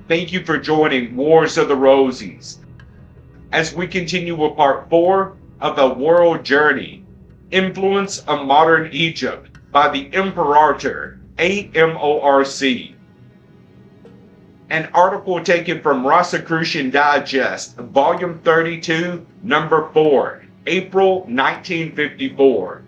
Thank you for joining Wars of the Rosies as we continue with part 4 of the World Journey, Influence of Modern Egypt by the Imperator AMORC. An article taken from Rosicrucian Digest, Volume 32, Number 4, April 1954.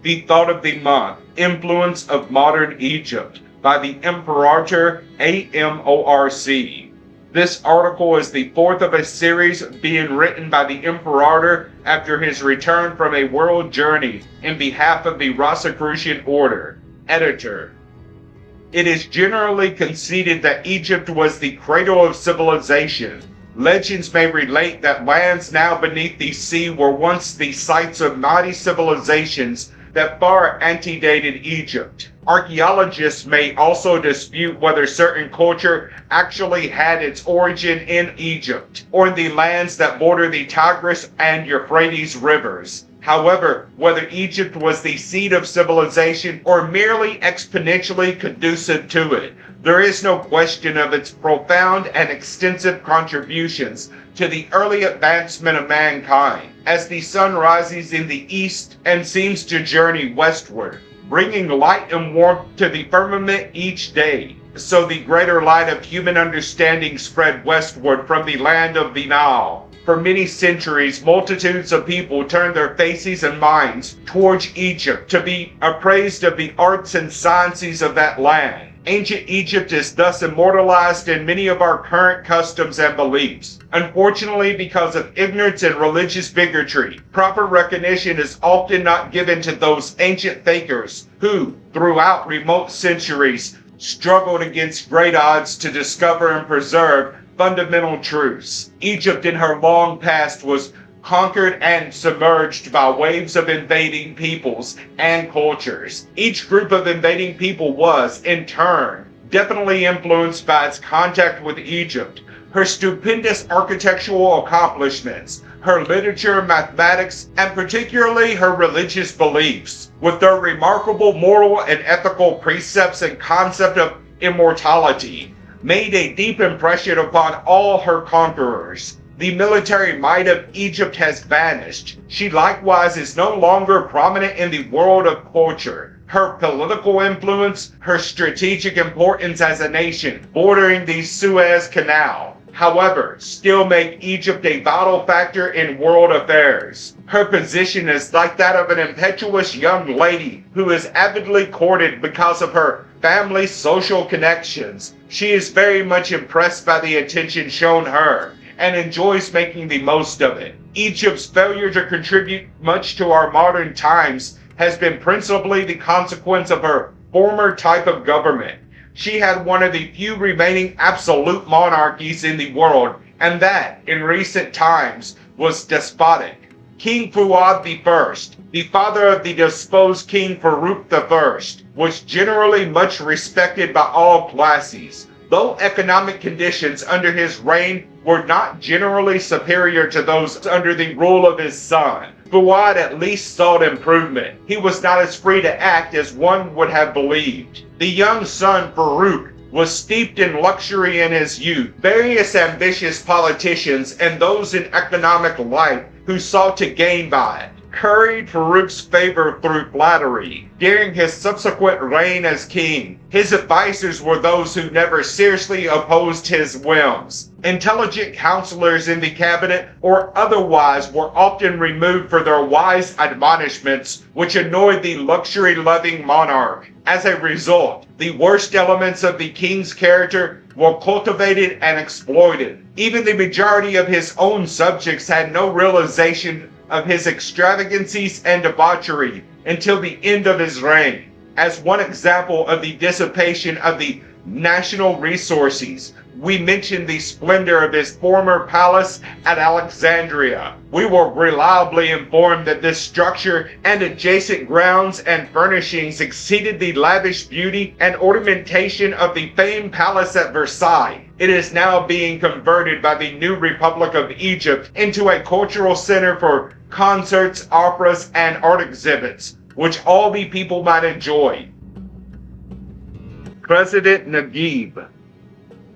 The Thought of the Month, Influence of Modern Egypt by the Imperator AMORC. This article is the fourth of a series being written by the Imperator after his return from a world journey in behalf of the Rosicrucian Order. Editor. It is generally conceded that Egypt was the cradle of civilization. Legends may relate that lands now beneath the sea were once the sites of mighty civilizations that far antedated Egypt. Archaeologists may also dispute whether certain culture actually had its origin in Egypt, or in the lands that border the Tigris and Euphrates Rivers. However, whether Egypt was the seat of civilization or merely exponentially conducive to it, there is no question of its profound and extensive contributions to the early advancement of mankind, as the sun rises in the east and seems to journey westward, bringing light and warmth to the firmament each day. So the greater light of human understanding spread westward from the land of the Nile. For many centuries, multitudes of people turned their faces and minds towards Egypt to be appraised of the arts and sciences of that land. Ancient Egypt is thus immortalized in many of our current customs and beliefs. Unfortunately, because of ignorance and religious bigotry, proper recognition is often not given to those ancient thinkers who, throughout remote centuries, struggled against great odds to discover and preserve fundamental truths. Egypt in her long past was conquered and submerged by waves of invading peoples and cultures. Each group of invading people was, in turn, definitely influenced by its contact with Egypt, her stupendous architectural accomplishments, her literature, mathematics, and particularly her religious beliefs, with their remarkable moral and ethical precepts and concept of immortality, made a deep impression upon all her conquerors. The military might of Egypt has vanished. She likewise is no longer prominent in the world of culture. Her political influence, her strategic importance as a nation bordering the Suez Canal, however, still make Egypt a vital factor in world affairs. Her position is like that of an impetuous young lady who is avidly courted because of her family's social connections. She is very much impressed by the attention shown her and enjoys making the most of it. Egypt's failure to contribute much to our modern times has been principally the consequence of her former type of government. She had one of the few remaining absolute monarchies in the world, and that, in recent times, was despotic. King Fuad I, the father of the deposed King Farouk I, was generally much respected by all classes, though economic conditions under his reign were not generally superior to those under the rule of his son. Fuad at least sought improvement. He was not as free to act as one would have believed. The young son, Farouk, was steeped in luxury in his youth. Various ambitious politicians and those in economic life who sought to gain by it curried Farouk's favor through flattery. During his subsequent reign as king, his advisors were those who never seriously opposed his whims. Intelligent counselors in the cabinet or otherwise were often removed for their wise admonishments, which annoyed the luxury-loving monarch. As a result, the worst elements of the king's character were cultivated and exploited. Even the majority of his own subjects had no realization of his extravagancies and debauchery until the end of his reign. As one example of the dissipation of the national resources, we mention the splendor of his former palace at Alexandria. We were reliably informed that this structure and adjacent grounds and furnishings exceeded the lavish beauty and ornamentation of the famed palace at Versailles. It is now being converted by the new Republic of Egypt into a cultural center for concerts, operas, and art exhibits, which all the people might enjoy. President Naguib.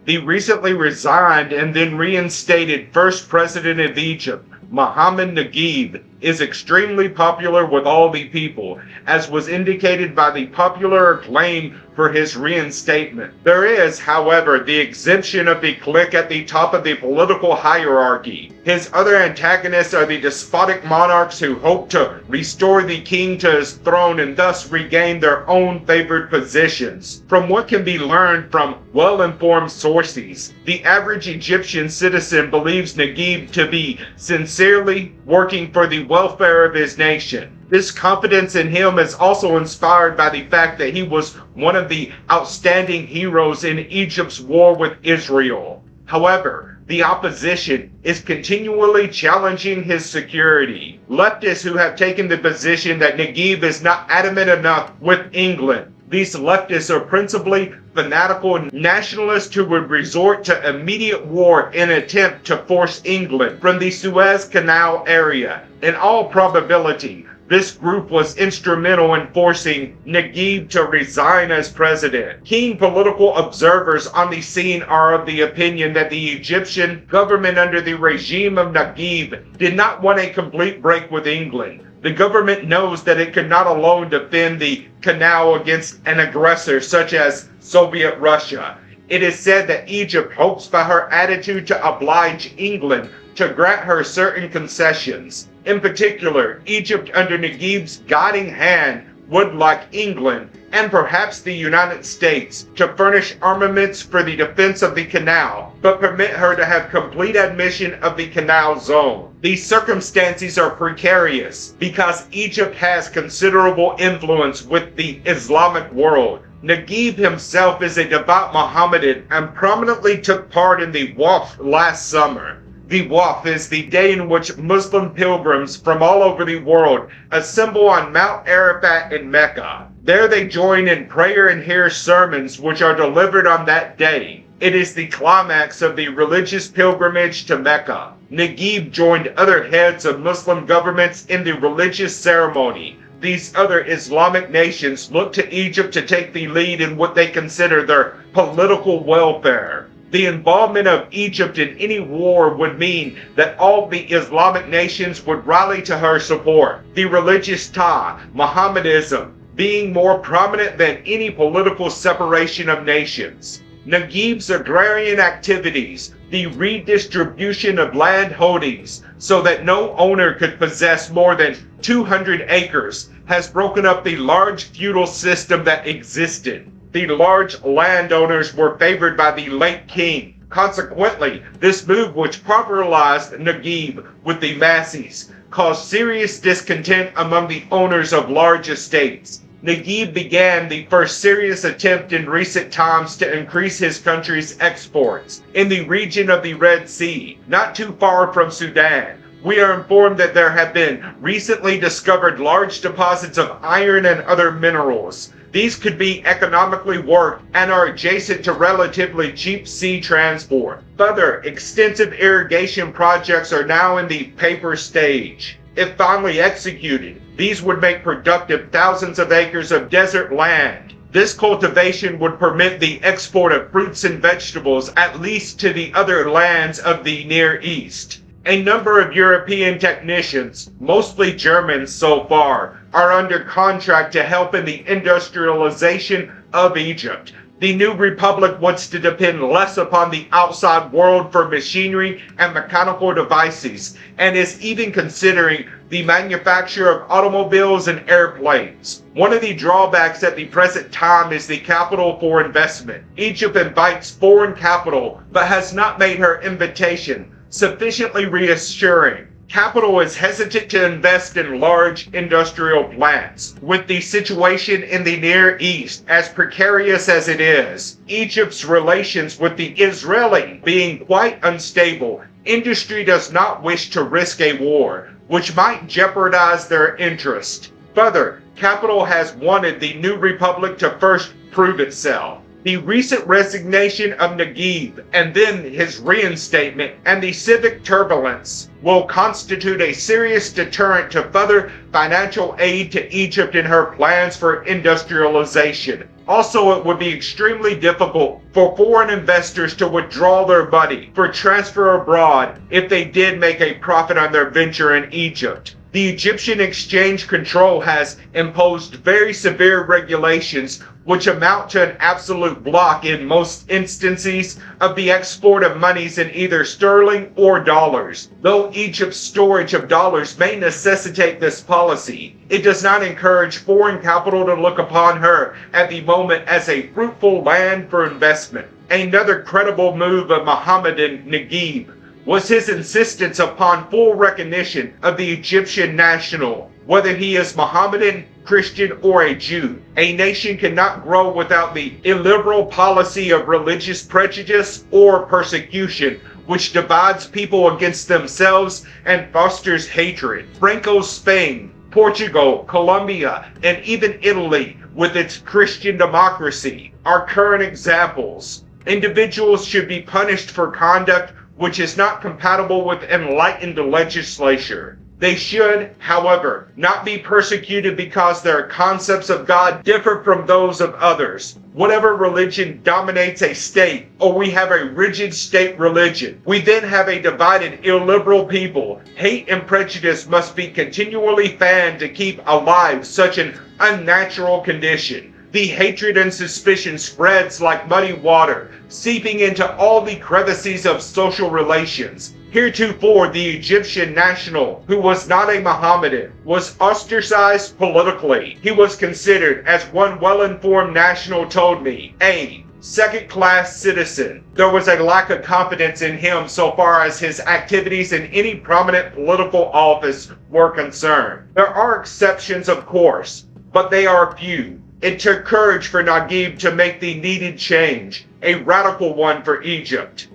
The recently resigned and then reinstated first president of Egypt, Mohammed Naguib, is extremely popular with all the people, as was indicated by the popular acclaim for his reinstatement. There is, however, the exemption of the clique at the top of the political hierarchy. His other antagonists are the despotic monarchs who hope to restore the king to his throne and thus regain their own favored positions. From what can be learned from well-informed sources, the average Egyptian citizen believes Naguib to be sincerely working for the welfare of his nation. This confidence in him is also inspired by the fact that he was one of the outstanding heroes in Egypt's war with Israel. However, the opposition is continually challenging his security. Leftists who have taken the position that Naguib is not adamant enough with England. These leftists are principally fanatical nationalists who would resort to immediate war in an attempt to force England from the Suez Canal area. In all probability, this group was instrumental in forcing Naguib to resign as president. Keen political observers on the scene are of the opinion that the Egyptian government under the regime of Naguib did not want a complete break with England. The government knows that it could not alone defend the canal against an aggressor such as Soviet Russia. It is said that Egypt hopes by her attitude to oblige England to grant her certain concessions. In particular, Egypt under Naguib's guiding hand would, like England and perhaps the United States, to furnish armaments for the defense of the canal, but permit her to have complete admission of the canal zone. These circumstances are precarious because Egypt has considerable influence with the Islamic world. Naguib himself is a devout Mohammedan and prominently took part in the Waqf last summer. The Waqf is the day in which Muslim pilgrims from all over the world assemble on Mount Arafat in Mecca. There they join in prayer and hear sermons which are delivered on that day. It is the climax of the religious pilgrimage to Mecca. Naguib joined other heads of Muslim governments in the religious ceremony. These other Islamic nations look to Egypt to take the lead in what they consider their political welfare. The involvement of Egypt in any war would mean that all the Islamic nations would rally to her support. The religious tie, Mohammedanism, being more prominent than any political separation of nations. Naguib's agrarian activities, the redistribution of land holdings so that no owner could possess more than 200 acres, has broken up the large feudal system that existed. The large landowners were favored by the late king. Consequently, this move, which popularized Naguib with the masses, caused serious discontent among the owners of large estates. Naguib began the first serious attempt in recent times to increase his country's exports in the region of the Red Sea, not too far from Sudan. We are informed that there have been recently discovered large deposits of iron and other minerals. These could be economically worked and are adjacent to relatively cheap sea transport. Further, extensive irrigation projects are now in the paper stage. If finally executed, these would make productive thousands of acres of desert land. This cultivation would permit the export of fruits and vegetables at least to the other lands of the Near East. A number of European technicians, mostly Germans so far, are under contract to help in the industrialization of Egypt. The new republic wants to depend less upon the outside world for machinery and mechanical devices, and is even considering the manufacture of automobiles and airplanes. One of the drawbacks at the present time is the capital for investment. Egypt invites foreign capital, but has not made her invitation sufficiently reassuring. Capital is hesitant to invest in large industrial plants. With the situation in the Near East as precarious as it is, Egypt's relations with the Israeli being quite unstable, industry does not wish to risk a war, which might jeopardize their interest. Further, capital has wanted the new republic to first prove itself. The recent resignation of Naguib and then his reinstatement and the civic turbulence will constitute a serious deterrent to further financial aid to Egypt in her plans for industrialization. Also, it would be extremely difficult for foreign investors to withdraw their money for transfer abroad if they did make a profit on their venture in Egypt. The Egyptian Exchange Control has imposed very severe regulations which amount to an absolute block in most instances of the export of monies in either sterling or dollars. Though Egypt's storage of dollars may necessitate this policy, it does not encourage foreign capital to look upon her at the moment as a fruitful land for investment. Another credible move of Mohammedan Naguib was his insistence upon full recognition of the Egyptian national, whether he is Mohammedan, Christian, or a Jew. A nation cannot grow without the illiberal policy of religious prejudice or persecution, which divides people against themselves and fosters hatred. Franco's Spain, Portugal, Colombia, and even Italy, with its Christian democracy, are current examples. Individuals should be punished for conduct which is not compatible with enlightened legislature. They should, however, not be persecuted because their concepts of God differ from those of others. Whatever religion dominates a state, or we have a rigid state religion, we then have a divided, illiberal people. Hate and prejudice must be continually fanned to keep alive such an unnatural condition. The hatred and suspicion spreads like muddy water, seeping into all the crevices of social relations. Heretofore, the Egyptian national, who was not a Mohammedan, was ostracized politically. He was considered, as one well-informed national told me, a second-class citizen. There was a lack of confidence in him so far as his activities in any prominent political office were concerned. There are exceptions, of course, but they are few. It took courage for Naguib to make the needed change, a radical one for Egypt.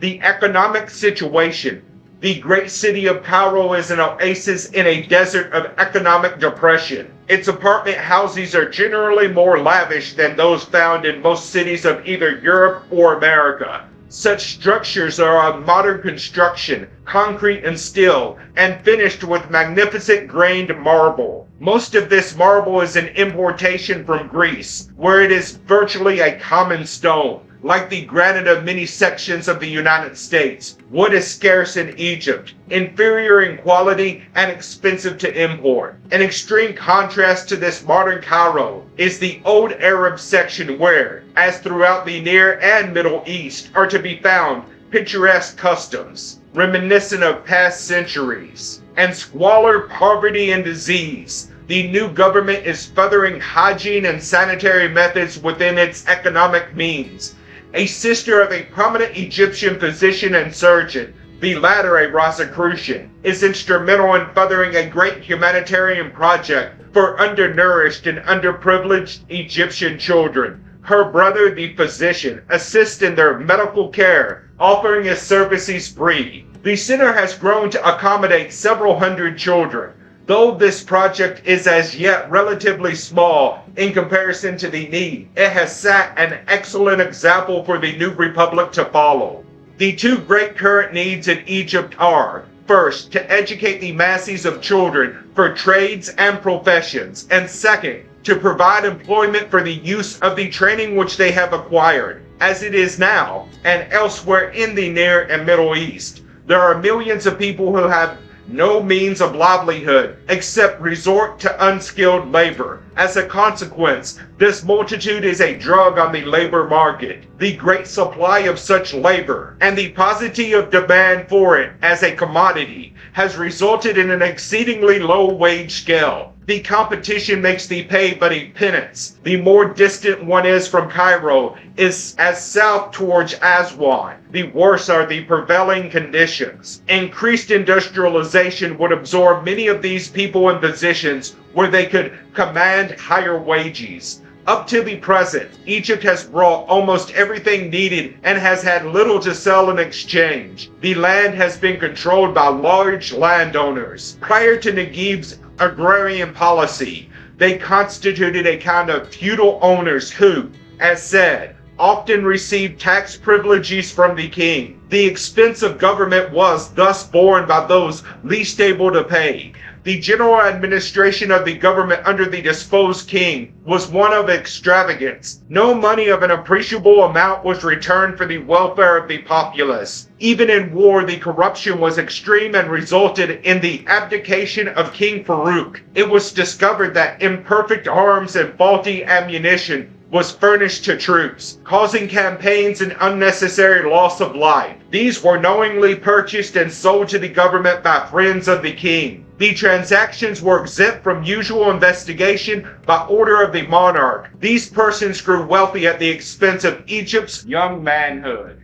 The economic situation. The great city of Cairo is an oasis in a desert of economic depression. Its apartment houses are generally more lavish than those found in most cities of either Europe or America. Such structures are of modern construction, concrete and steel, and finished with magnificent grained marble. Most of this marble is an importation from Greece, where it is virtually a common stone. Like the granite of many sections of the United States, wood is scarce in Egypt, inferior in quality and expensive to import. An extreme contrast to this modern Cairo is the old Arab section where, as throughout the Near and Middle East, are to be found picturesque customs, reminiscent of past centuries, and squalor, poverty, and disease. The new government is furthering hygiene and sanitary methods within its economic means. A sister of a prominent Egyptian physician and surgeon, the latter a Rosicrucian, is instrumental in furthering a great humanitarian project for undernourished and underprivileged Egyptian children. Her brother, the physician, assists in their medical care, offering his services free. The center has grown to accommodate several hundred children. Though this project is as yet relatively small in comparison to the need, it has set an excellent example for the new republic to follow. The two great current needs in Egypt are, first, to educate the masses of children for trades and professions, and second, to provide employment for the use of the training which they have acquired. As it is now, and elsewhere in the Near and Middle East, there are millions of people who have no means of livelihood except resort to unskilled labor. As a consequence, this multitude is a drug on the labor market. The great supply of such labor and the paucity of demand for it as a commodity has resulted in an exceedingly low wage scale. The competition makes the pay but a pittance. The more distant one is from Cairo is as south towards Aswan, the worse are the prevailing conditions. Increased industrialization would absorb many of these people in positions where they could command higher wages. Up to the present, Egypt has brought almost everything needed and has had little to sell in exchange. The land has been controlled by large landowners. Prior to Naguib's agrarian policy, They constituted a kind of feudal owners who, as said, often received tax privileges from the king. The expense of government was thus borne by those least able to pay. The general administration of the government under the deposed king was one of extravagance. No money of an appreciable amount was returned for the welfare of the populace. Even in war, the corruption was extreme and resulted in the abdication of King Farouk. It was discovered that imperfect arms and faulty ammunition was furnished to troops, causing campaigns and unnecessary loss of life. These were knowingly purchased and sold to the government by friends of the king. The transactions were exempt from usual investigation by order of the monarch. These persons grew wealthy at the expense of Egypt's young manhood.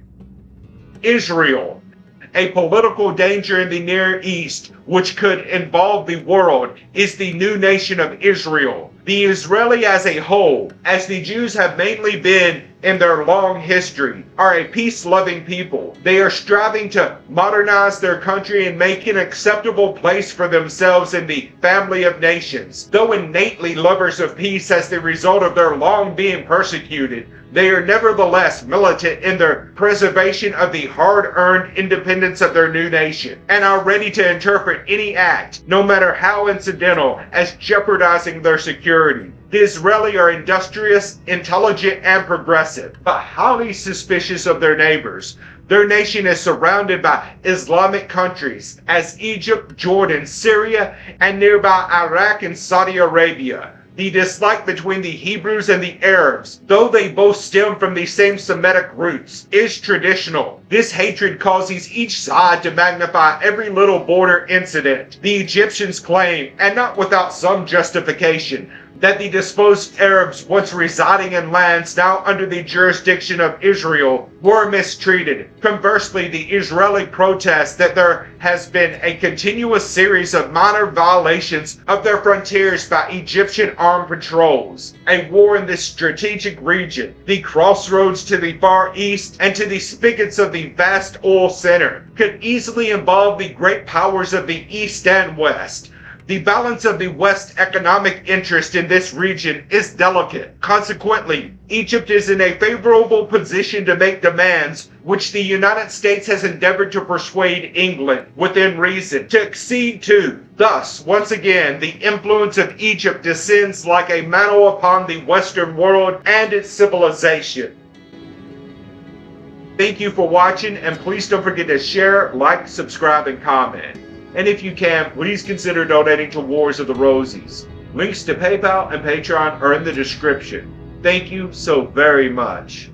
Israel, a political danger in the Near East which could involve the world, is the new nation of Israel. The Israeli as a whole, as the Jews have mainly been in their long history, are a peace-loving people. They are striving to modernize their country and make an acceptable place for themselves in the family of nations. Though innately lovers of peace as the result of their long being persecuted, they are nevertheless militant in their preservation of the hard-earned independence of their new nation, and are ready to interpret any act, no matter how incidental, as jeopardizing their security. The Israeli are industrious, intelligent, and progressive, but highly suspicious of their neighbors. Their nation is surrounded by Islamic countries, as Egypt, Jordan, Syria, and nearby Iraq and Saudi Arabia. The dislike between the Hebrews and the Arabs, though they both stem from the same Semitic roots, is traditional. This hatred causes each side to magnify every little border incident. The Egyptians claim, and not without some justification, that the disposed Arabs once residing in lands now under the jurisdiction of Israel were mistreated. Conversely, the Israeli protests that there has been a continuous series of minor violations of their frontiers by Egyptian armed patrols. A war in this strategic region, the crossroads to the Far East and to the spigots of the vast oil center, could easily involve the great powers of the East and West. The balance of the West's economic interest in this region is delicate. Consequently, Egypt is in a favorable position to make demands which the United States has endeavored to persuade England, within reason, to accede to. Thus, once again, the influence of Egypt descends like a mantle upon the Western world and its civilization. Thank you for watching, and please don't forget to share, like, subscribe, and comment. And if you can, please consider donating to Wars of the Rosies. Links to PayPal and Patreon are in the description. Thank you so very much.